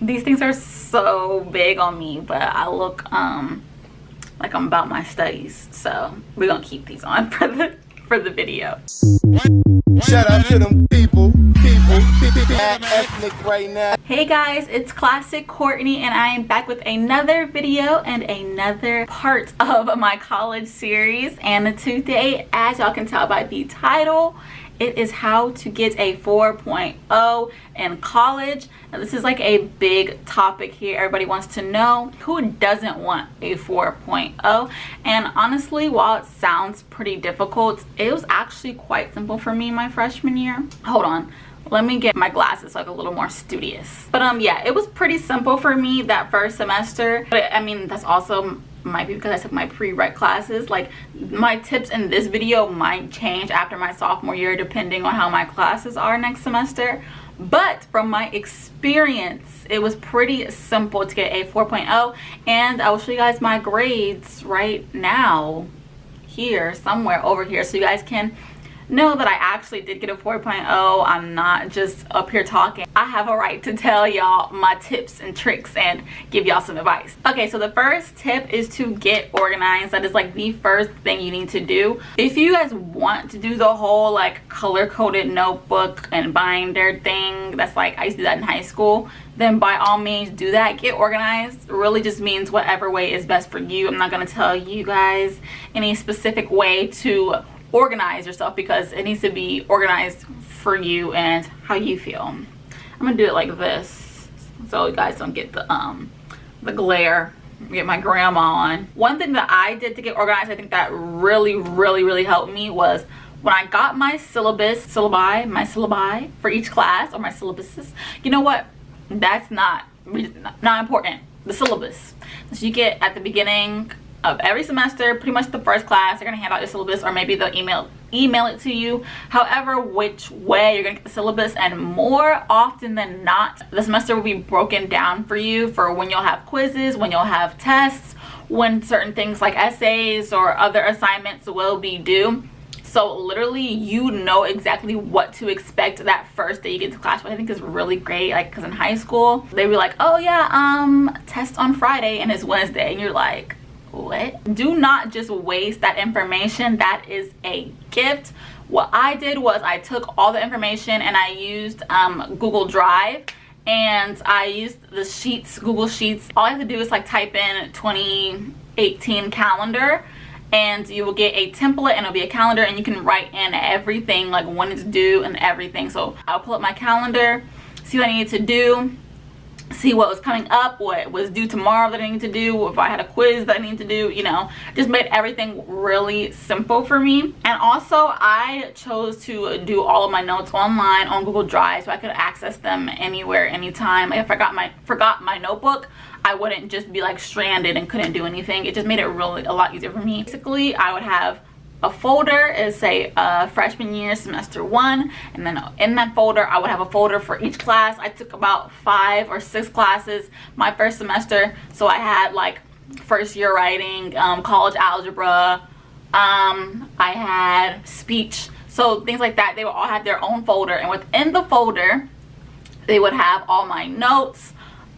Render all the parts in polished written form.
These things are so big on me, but I look like I'm about my studies, so we're gonna keep these on for the video. Shout out to them people ethnic right now. Hey guys, it's Classic Courtney, and I am back with another video and another part of my college series. And today, as y'all can tell by the title, it is how to get a 4.0 in college. Now, this is like a big topic here. Everybody wants to know, who doesn't want a 4.0? And honestly, while it sounds pretty difficult, it was actually quite simple for me my freshman year. Hold on, let me get my glasses so I look a little more studious. But yeah, it was pretty simple for me that first semester. But I mean, that's also might be because I took my pre-req classes. Like, my tips in this video might change after my sophomore year depending on how my classes are next semester. But from my experience, it was pretty simple to get a 4.0, and I will show you guys my grades right now here, somewhere over here, so you guys can know that I actually did get a 4.0. I'm not just up here talking. I have a right to tell y'all my tips and tricks and give y'all some advice. Okay, so the first tip is to get organized. That is like the first thing you need to do. If you guys want to do the whole like color-coded notebook and binder thing, that's like, I used to do that in high school, then by all means do that. Get organized. It really just means whatever way is best for you. I'm not going to tell you guys any specific way to organize yourself, because it needs to be organized for you and how you feel. I'm gonna do it like this so you guys don't get the glare. Get my grandma on. One thing that I did to get organized, I think that really helped me, was when I got my syllabi for each class, or my syllabuses. You know what? That's not important. The syllabus. So you get at the beginning of every semester, pretty much the first class, they're gonna hand out your syllabus, or maybe they'll email it to you. However, which way you're gonna get the syllabus, and more often than not, the semester will be broken down for you for when you'll have quizzes, when you'll have tests, when certain things like essays or other assignments will be due. So literally, you know exactly what to expect that first day you get to class, which I think is really great. Like, because in high school, they'd be like, oh yeah, test on Friday and it's Wednesday, and you're like, what? Do not just waste that information. That is a gift. What I did was I took all the information and I used Google Drive, and I used the sheets, Google Sheets. All I have to do is like type in 2018 calendar, and you will get a template, and it'll be a calendar, and you can write in everything, like when it's due and everything. So I'll pull up my calendar, see what I need to do, see what was coming up, what was due tomorrow that I need to do, if I had a quiz that I need to do, you know, just made everything really simple for me. And also, I chose to do all of my notes online on Google Drive, so I could access them anywhere, anytime. If I forgot my notebook, I wouldn't just be like stranded and couldn't do anything. It just made it really a lot easier for me. Basically, I would have a folder is say freshman year semester 1, and then in that folder I would have a folder for each class. I took about 5 or 6 classes my first semester, so I had like first year writing, college algebra, I had speech, so things like that. They would all have their own folder, and within the folder they would have all my notes,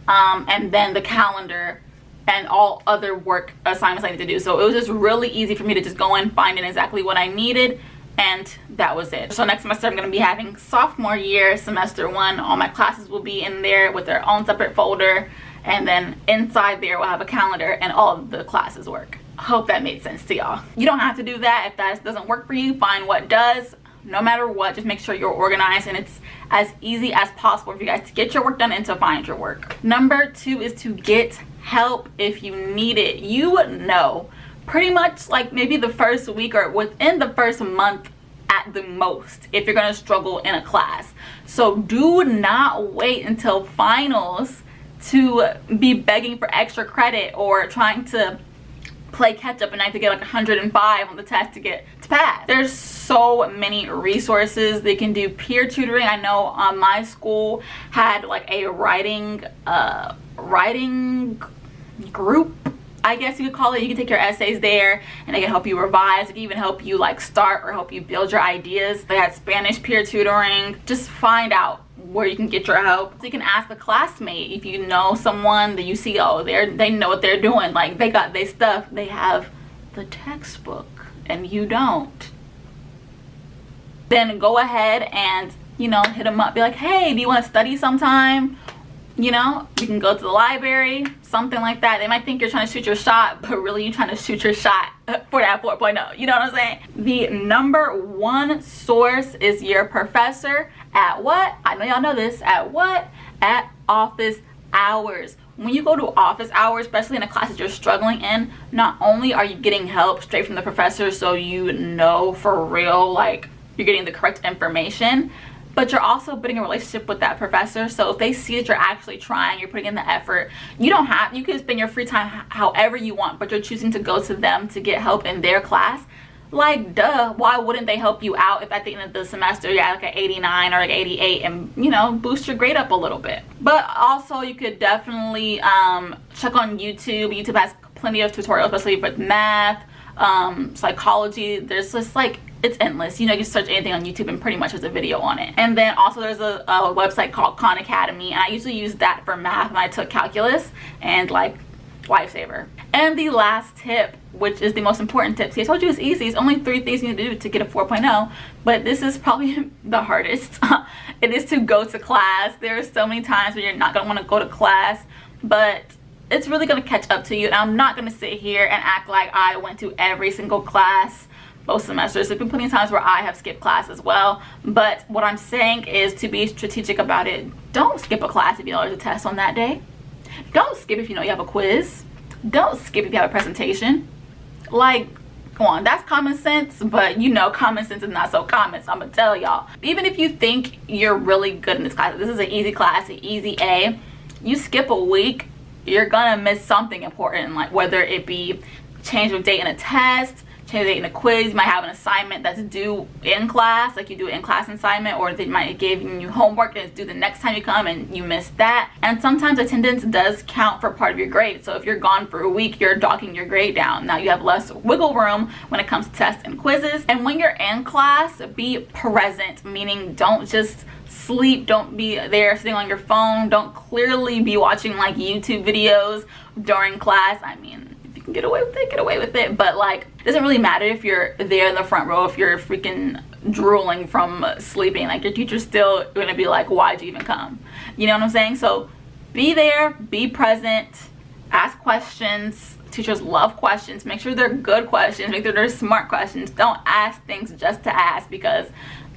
and then the calendar and all other work assignments I need to do. So it was just really easy for me to just go in, find in exactly what I needed, and that was it. So next semester I'm going to be having sophomore year semester 1. All my classes will be in there with their own separate folder, and then inside there we'll have a calendar and all of the classes work. I hope that made sense to y'all. You don't have to do that. If that doesn't work for you, find what does. No matter what, just make sure you're organized, and it's as easy as possible for you guys to get your work done and to find your work. Number 2 is to get help if you need it. You know, pretty much like maybe the first week or within the first month at the most, if you're gonna struggle in a class. So do not wait until finals to be begging for extra credit or trying to play catch up and I have to get like 105 on the test to pass. There's so many resources. They can do peer tutoring. I know my school had like a writing group, I guess you could call it. You can take your essays there and they can help you revise. They can even help you like start or help you build your ideas. They had Spanish peer tutoring. Just find out where you can get your help. So you can ask a classmate if you know someone that you see, oh, they know what they're doing, like they got their stuff, they have the textbook and you don't. Then go ahead and, you know, hit them up, be like, hey, do you want to study sometime? You know, you can go to the library, something like that. They might think you're trying to shoot your shot, but really you're trying to shoot your shot for that 4.0. You know what I'm saying? The #1 source is your professor at what? I know y'all know this. At what? At office hours. When you go to office hours, especially in a class that you're struggling in, not only are you getting help straight from the professor, so you know for real, like, you're getting the correct information, but you're also building a relationship with that professor. So if they see that you're actually trying, you're putting in the effort, you can spend your free time however you want, but you're choosing to go to them to get help in their class. Like, duh, why wouldn't they help you out if at the end of the semester you're at like an 89 or like 88 and, you know, boost your grade up a little bit. But also you could definitely check on YouTube. YouTube has plenty of tutorials, especially with math, psychology. There's just like, it's endless. You know, you can search anything on YouTube and pretty much there's a video on it. And then also there's a website called Khan Academy, and I usually use that for math when I took calculus, and like, lifesaver. And the last tip, which is the most important tip, see, I told you it's easy. It's only 3 things you need to do to get a 4.0, but this is probably the hardest. It is to go to class. There are so many times where you're not going to want to go to class, but it's really going to catch up to you. And I'm not going to sit here and act like I went to every single class both semesters. There's been plenty of times where I have skipped class as well, but what I'm saying is to be strategic about it. Don't skip a class if you know there's a test on that day. Don't skip if you know you have a quiz. Don't skip if you have a presentation. Like, come on, that's common sense, but you know common sense is not so common, so I'm gonna tell y'all. Even if you think you're really good in this class, this is an easy class, an easy A, you skip a week, you're gonna miss something important, like whether it be change of date in a test, change of date in a quiz. You might have an assignment that's due in class, like you do an in-class assignment, or they might give you homework and it's due the next time you come and you missed that. And sometimes attendance does count for part of your grade. So if you're gone for a week, you're docking your grade down. Now you have less wiggle room when it comes to tests and quizzes. And when you're in class, be present, meaning don't just sleep, don't be there sitting on your phone, don't clearly be watching like YouTube videos during class. I mean, you can get away with it, get away with it, but like, it doesn't really matter if you're there in the front row, if you're freaking drooling from sleeping. Like, your teacher's still gonna be like, why'd you even come? You know what I'm saying? So be there, be present, ask questions. Teachers love questions. Make sure they're good questions, make sure they're smart questions. Don't ask things just to ask, because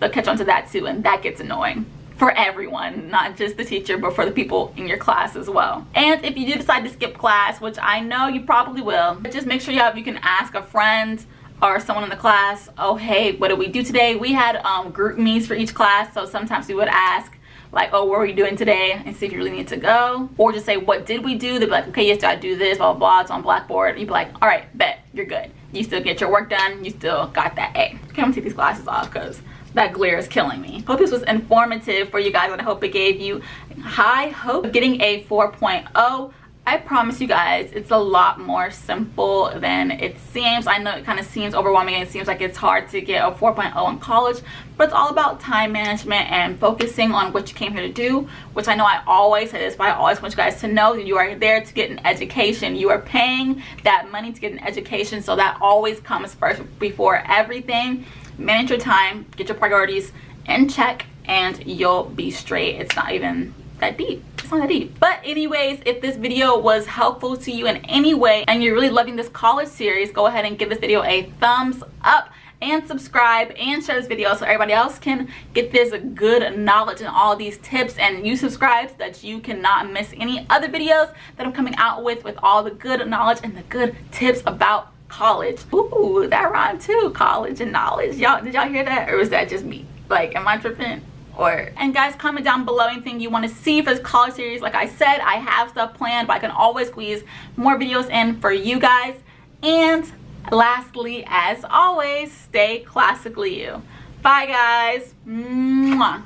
they'll catch on to that too, and that gets annoying for everyone, not just the teacher, but for the people in your class as well. And if you do decide to skip class, which I know you probably will, just make sure you can ask a friend or someone in the class, oh hey, what did we do today? We had group meets for each class, so sometimes we would ask like, oh, what were you doing today, and see if you really need to go. Or just say, what did we do? They'd be like, okay, yes, I do this, blah blah blah, it's on Blackboard. And you'd be like, all right, bet, you're good, you still get your work done, you still got that A. Okay, I'm gonna take these glasses off because that glare is killing me. Hope this was informative for you guys, and I hope it gave you high hope of getting a 4.0. I promise you guys, it's a lot more simple than it seems. I know it kind of seems overwhelming and it seems like it's hard to get a 4.0 in college, but it's all about time management and focusing on what you came here to do, which I know I always say this, but I always want you guys to know that you are there to get an education. You are paying that money to get an education, so that always comes first before everything. Manage your time, get your priorities in check, and you'll be straight. It's not even that deep. It's not that deep. But anyways, if this video was helpful to you in any way and you're really loving this college series, go ahead and give this video a thumbs up and subscribe and share this video so everybody else can get this good knowledge and all these tips, and you subscribe so that you cannot miss any other videos that I'm coming out with all the good knowledge and the good tips about college. Ooh, that rhymed too, college and knowledge. Y'all, did y'all hear that, or was that just me? Like, am I tripping? And guys, comment down below anything you want to see for this college series. Like I said, I have stuff planned, but I can always squeeze more videos in for you guys. And lastly, as always, stay classically you. Bye guys. Mwah.